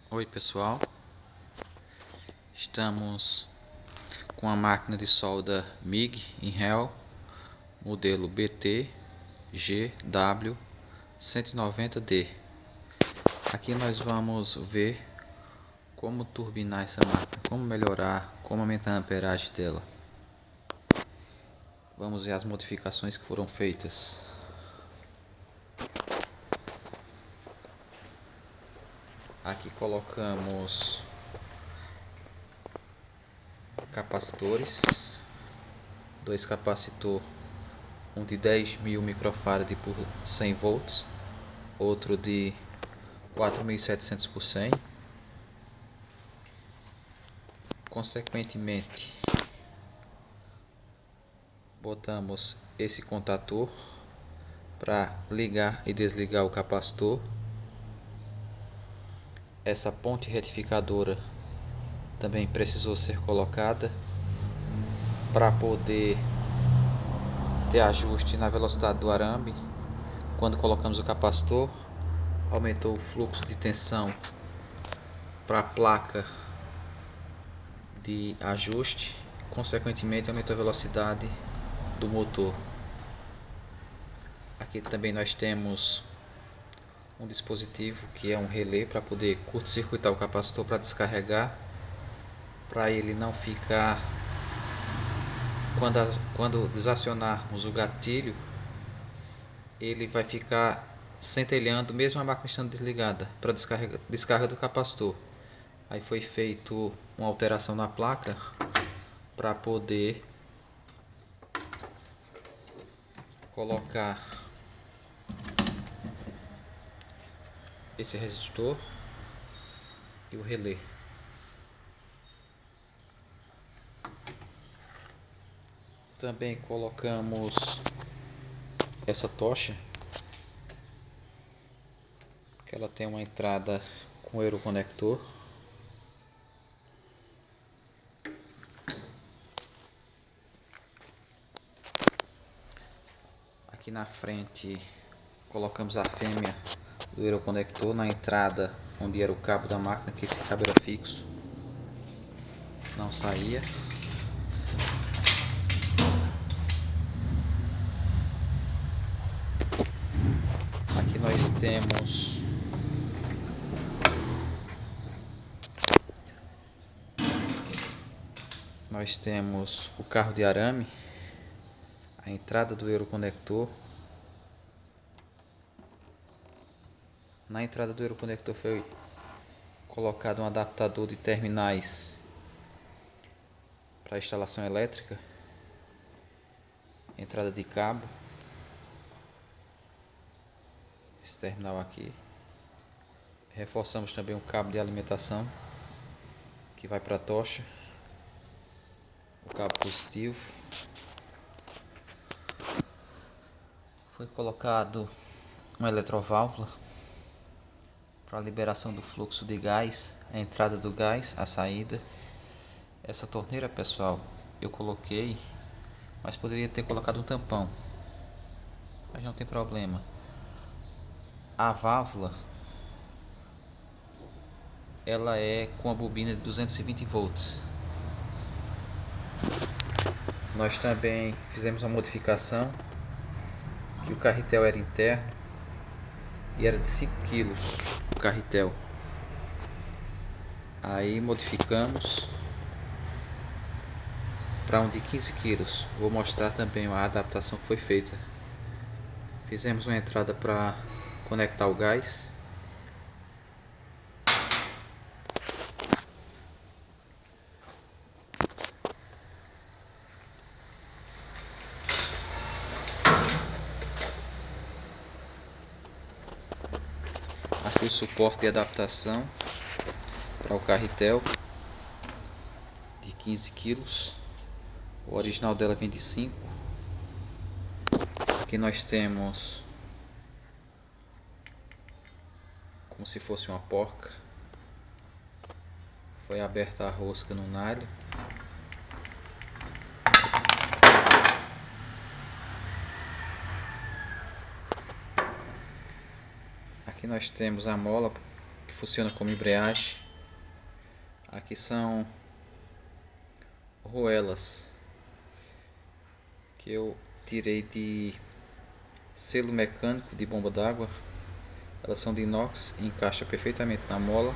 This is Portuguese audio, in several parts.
Oi pessoal, estamos com a máquina de solda MIG Inhel modelo BT-GW190D. Aqui nós vamos ver como turbinar essa máquina, como melhorar, como aumentar a amperagem dela. Vamos ver as modificações que foram feitas. Aqui colocamos capacitores, dois capacitores, um de 10.000 microfarad por 100 volts, outro de 4.700 por 100. Consequentemente, botamos esse contator para ligar e desligar o capacitor. Essa ponte retificadora também precisou ser colocada para poder ter ajuste na velocidade do arame. Quando colocamos o capacitor, aumentou o fluxo de tensão para a placa de ajuste, consequentemente aumentou a velocidade do motor. Aqui também nós temos um dispositivo que é um relé para poder curto-circuitar o capacitor para descarregar, para ele não ficar, quando desacionarmos o gatilho, ele vai ficar centelhando mesmo a máquina estando desligada, para descarga do capacitor. Aí foi feito uma alteração na placa para poder colocar esse resistor e o relé. Também colocamos essa tocha, que ela tem uma entrada com euroconector. Aqui na frente colocamos a fêmea do euroconector na entrada onde era o cabo da máquina, que esse cabo era fixo, não saía. Aqui nós temos o carro de arame, a entrada do euroconector. Na entrada do euroconector foi colocado um adaptador de terminais para instalação elétrica, entrada de cabo, esse terminal aqui. Reforçamos também o cabo de alimentação que vai para a tocha, o cabo positivo. Foi colocado uma eletroválvula para a liberação do fluxo de gás, a entrada do gás, a saída. Essa torneira, pessoal, eu coloquei, mas poderia ter colocado um tampão, mas não tem problema. A válvula, ela é com a bobina de 220 volts. Nós também fizemos uma modificação, que o carretel era interno e era de 5 kg o carretel. Aí modificamos para um de 15 kg. Vou mostrar também a adaptação que foi feita. Fizemos uma entrada para conectar o gás. Aqui o suporte de adaptação para o carretel de 15 kg. O original dela vem de 5. Aqui nós temos como se fosse uma porca. Foi aberta a rosca no nylon. Aqui nós temos a mola que funciona como embreagem. Aqui são roelas que eu tirei de selo mecânico de bomba d'água. Elas são de inox e encaixam perfeitamente na mola.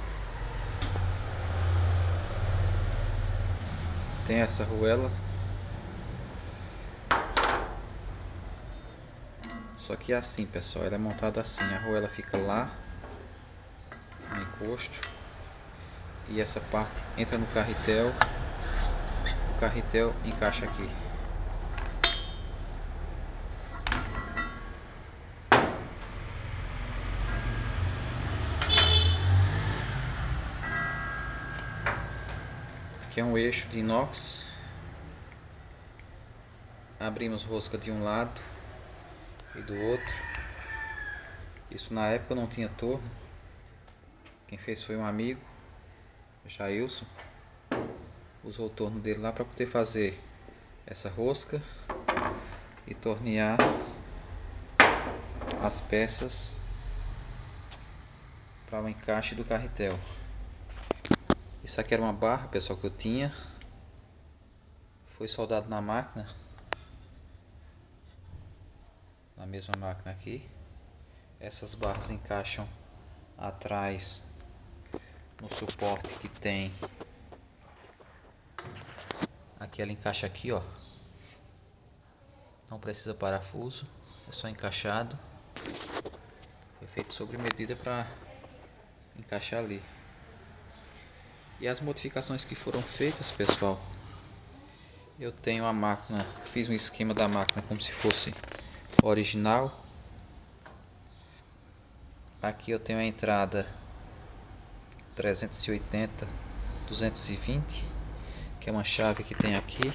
Tem essa roela, só que é assim, pessoal, ela é montada assim, a roela fica lá no encosto e essa parte entra no carretel, o carretel encaixa aqui. Aqui é um eixo de inox. Abrimos rosca de um lado e do outro. Isso na época não tinha torno. Quem fez foi um amigo, Jailson. Usou o torno dele lá para poder fazer essa rosca e tornear as peças para o encaixe do carretel. Isso aqui era uma barra, pessoal, que eu tinha. Foi soldado na máquina. Na mesma máquina aqui. Essas barras encaixam atrás no suporte que tem. Aqui ela encaixa aqui, ó. Não precisa parafuso, é só encaixado. Foi feito sobre medida para encaixar ali. E as modificações que foram feitas, pessoal, eu tenho a máquina, fiz um esquema da máquina como se fosse original. Aqui eu tenho a entrada 380/220, que é uma chave que tem aqui.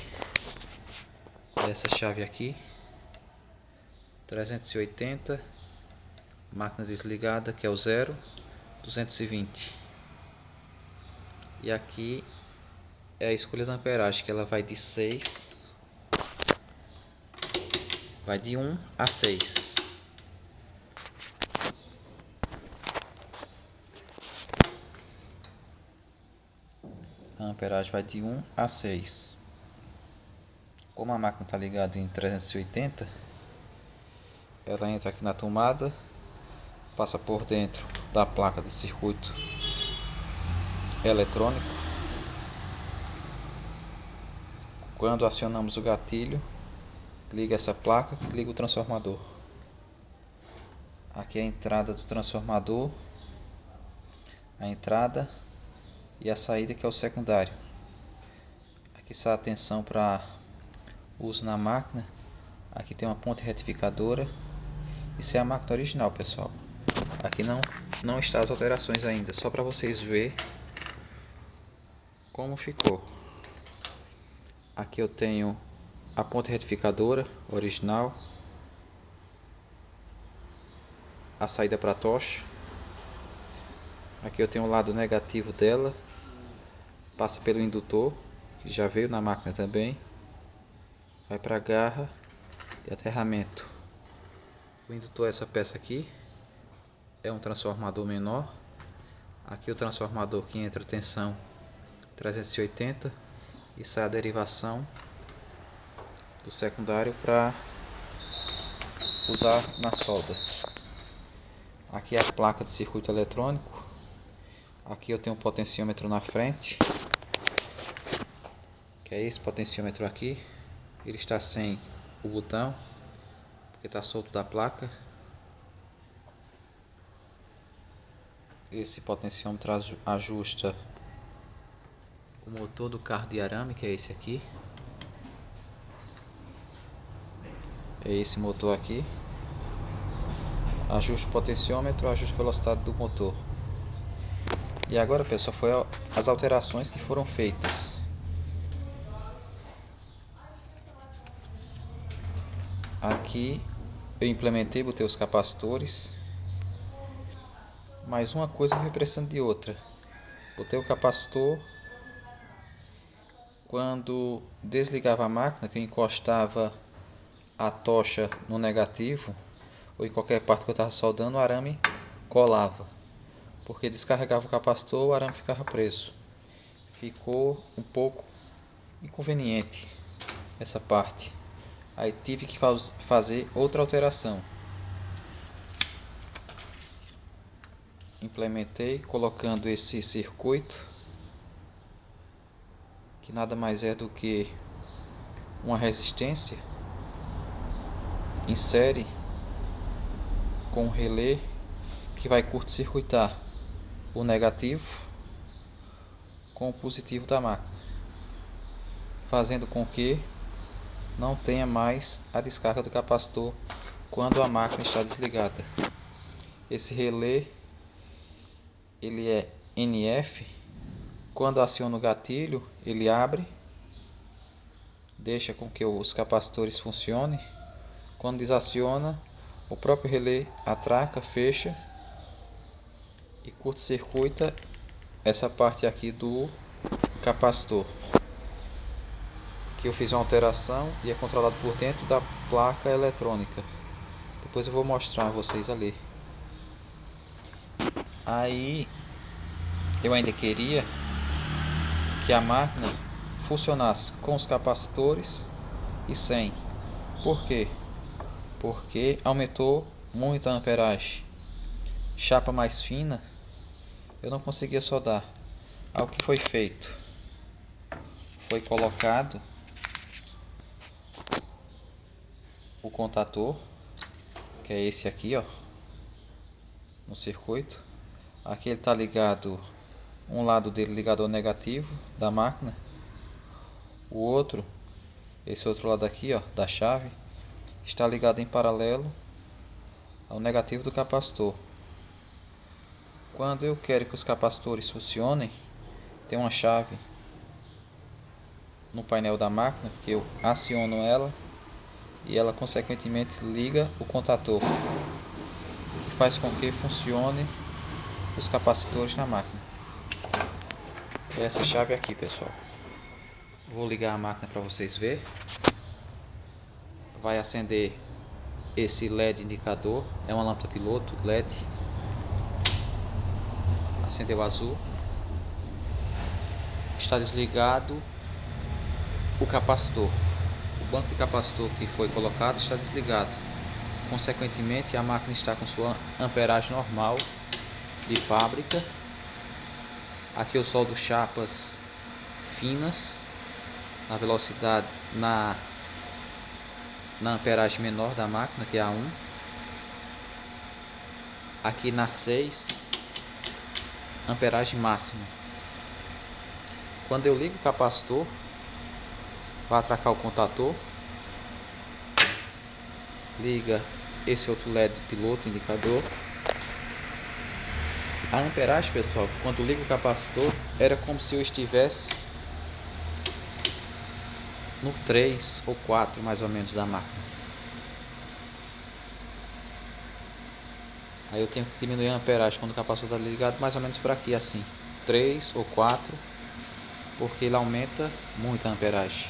Essa chave aqui, 380, máquina desligada, que é o 0, 220. E aqui é a escolha da amperagem, que ela vai de 6, vai de 1 a 6. A amperagem vai de 1 a 6. Como a máquina está ligada em 380, ela entra aqui na tomada, passa por dentro da placa de circuito eletrônico. Quando acionamos o gatilho, liga essa placa que liga o transformador. Aqui é a entrada do transformador, a entrada e a saída, que é o secundário. Aqui está a tensão para uso na máquina. Aqui tem uma ponte retificadora. Isso é a máquina original, pessoal. Aqui não está as alterações ainda, só para vocês verem como ficou. Aqui eu tenho a ponte retificadora original, a saída para a tocha. Aqui eu tenho o lado negativo dela, passa pelo indutor, que já veio na máquina também, vai para a garra e aterramento. O indutor é essa peça aqui, é um transformador menor. Aqui o transformador que entra tensão 380 e sai a derivação do secundário para usar na solda. Aqui é a placa de circuito eletrônico. Aqui eu tenho um potenciômetro na frente, que é esse potenciômetro aqui. Ele está sem o botão, porque está solto da placa. Esse potenciômetro ajusta o motor do carro de arame, que é esse aqui. É esse motor aqui. Ajusta o potenciômetro, ajusta a velocidade do motor. E agora, pessoal, foi as alterações que foram feitas. Aqui eu implementei, botei os capacitores. Mas uma coisa foi precisando de outra. Botei o capacitor. Quando desligava a máquina, que eu encostava a tocha no negativo ou em qualquer parte que eu estava soldando, o arame colava. porque descarregava o capacitor, o arame ficava preso. Ficou um pouco inconveniente essa parte. Aí tive que fazer outra alteração. Implementei colocando esse circuito, que nada mais é do que uma resistência em série com um relé que vai curto-circuitar o negativo com o positivo da máquina, fazendo com que não tenha mais a descarga do capacitor quando a máquina está desligada. Esse relé ele é NF. Quando aciona o gatilho, ele abre, deixa com que os capacitores funcionem. Quando desaciona, o próprio relé atraca, fecha e curto-circuita essa parte aqui do capacitor, que eu fiz uma alteração e é controlado por dentro da placa eletrônica. Depois eu vou mostrar a vocês ali. Aí eu ainda queria que a máquina funcionasse com os capacitores e sem. Por quê? Porque aumentou muito a amperagem. Chapa mais fina eu não conseguia soldar. Aí o que foi feito? Foi colocado o contator, que é esse aqui, ó, no circuito. Aqui ele está ligado, um lado dele ligado ao negativo da máquina, o outro, esse outro lado aqui, ó, da chave, está ligado em paralelo ao negativo do capacitor. Quando eu quero que os capacitores funcionem, tem uma chave no painel da máquina que eu aciono ela e ela consequentemente liga o contator, que faz com que funcione os capacitores na máquina. É essa chave aqui, pessoal. Vou ligar a máquina para vocês verem. Vai acender esse LED indicador, é uma lâmpada piloto LED. Acendeu azul. Está desligado o capacitor. O banco de capacitor que foi colocado está desligado. Consequentemente, a máquina está com sua amperagem normal de fábrica. Aqui eu soldo chapas finas na velocidade, na amperagem menor da máquina, que é a 1. Aqui na 6, amperagem máxima. Quando eu ligo o capacitor, vai atracar o contator, liga esse outro LED piloto indicador. A amperagem, pessoal, quando ligo o capacitor, era como se eu estivesse no 3 ou 4 mais ou menos da máquina. Aí eu tenho que diminuir a amperagem quando o capacitor está ligado, mais ou menos para aqui, assim, 3 ou 4, porque ele aumenta muito a amperagem.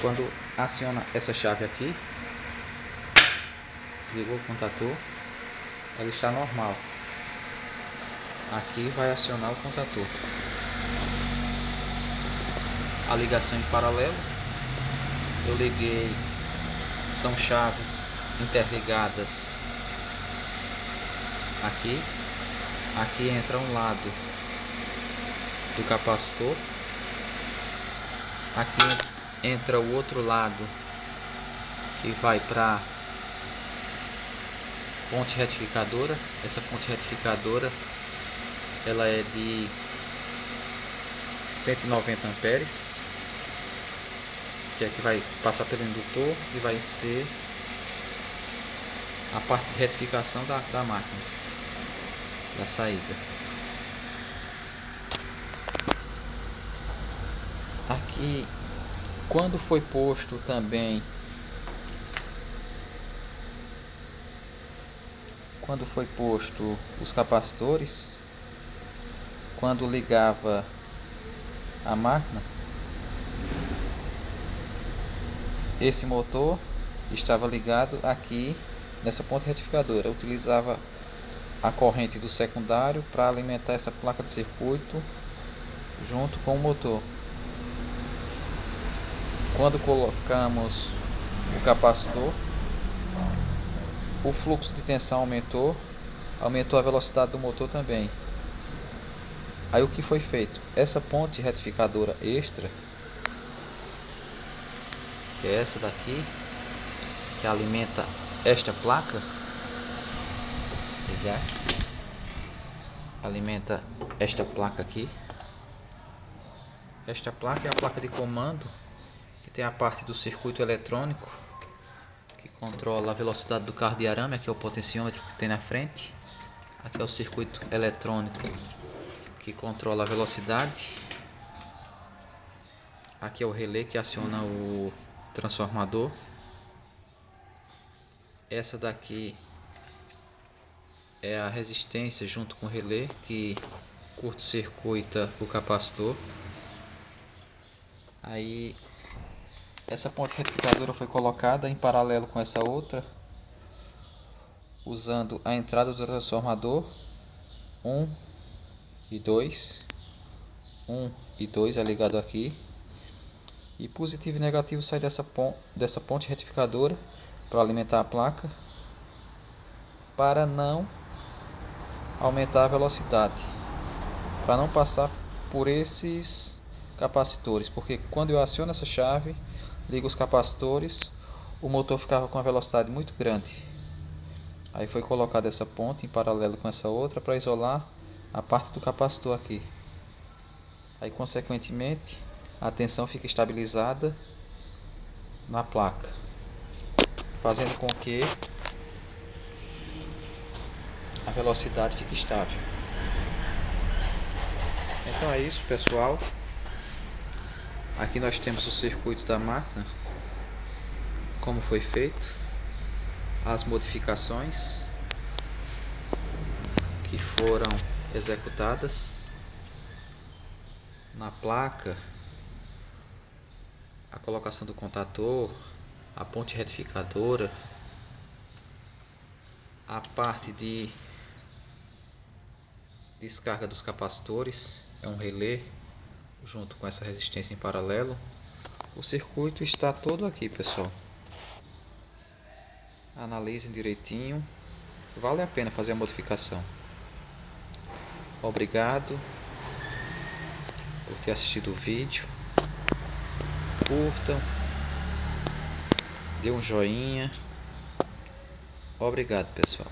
Quando aciona essa chave aqui, desligou o contator, ela está normal. Aqui vai acionar o contator. A ligação em paralelo, eu liguei, são chaves interligadas aqui. Aqui entra um lado do capacitor, aqui entra o outro lado que vai para ponte retificadora. Essa ponte retificadora ela é de 190 amperes, que é que vai passar pelo indutor e vai ser a parte de retificação da máquina, da saída. Aqui, quando foi posto também, os capacitores, quando ligava a máquina, esse motor estava ligado aqui nessa ponte retificadora. Eu utilizava a corrente do secundário para alimentar essa placa de circuito junto com o motor. Quando colocamos o capacitor, o fluxo de tensão aumentou a velocidade do motor também. Aí o que foi feito? Essa ponte retificadora extra, que é essa daqui, que alimenta esta placa, vou desligar, alimenta esta placa aqui. Esta placa é a placa de comando, que tem a parte do circuito eletrônico, que controla a velocidade do carro de arame. Aqui é o potenciômetro que tem na frente. Aqui é o circuito eletrônico que controla a velocidade. Aqui é o relé que aciona o transformador. Essa daqui é a resistência junto com o relé que curto-circuita o capacitor. Aí essa ponte retificadora foi colocada em paralelo com essa outra, usando a entrada do transformador 1 e 2. 1 e 2 é ligado aqui, e positivo e negativo sai dessa ponte retificadora para alimentar a placa, para não aumentar a velocidade, para não passar por esses capacitores, porque quando eu aciono essa chave, ligo os capacitores, o motor ficava com uma velocidade muito grande. Aí foi colocada essa ponte em paralelo com essa outra para isolar a parte do capacitor aqui. Aí consequentemente a tensão fica estabilizada na placa, fazendo com que a velocidade fique estável. Então é isso, pessoal. Aqui nós temos o circuito da máquina, como foi feito, as modificações que foram executadas na placa, a colocação do contator, a ponte retificadora, a parte de descarga dos capacitores, é um relé junto com essa resistência em paralelo. O circuito está todo aqui, pessoal. Analisem direitinho, vale a pena fazer a modificação. Obrigado por ter assistido o vídeo. Curtam, dê um joinha. Obrigado, pessoal.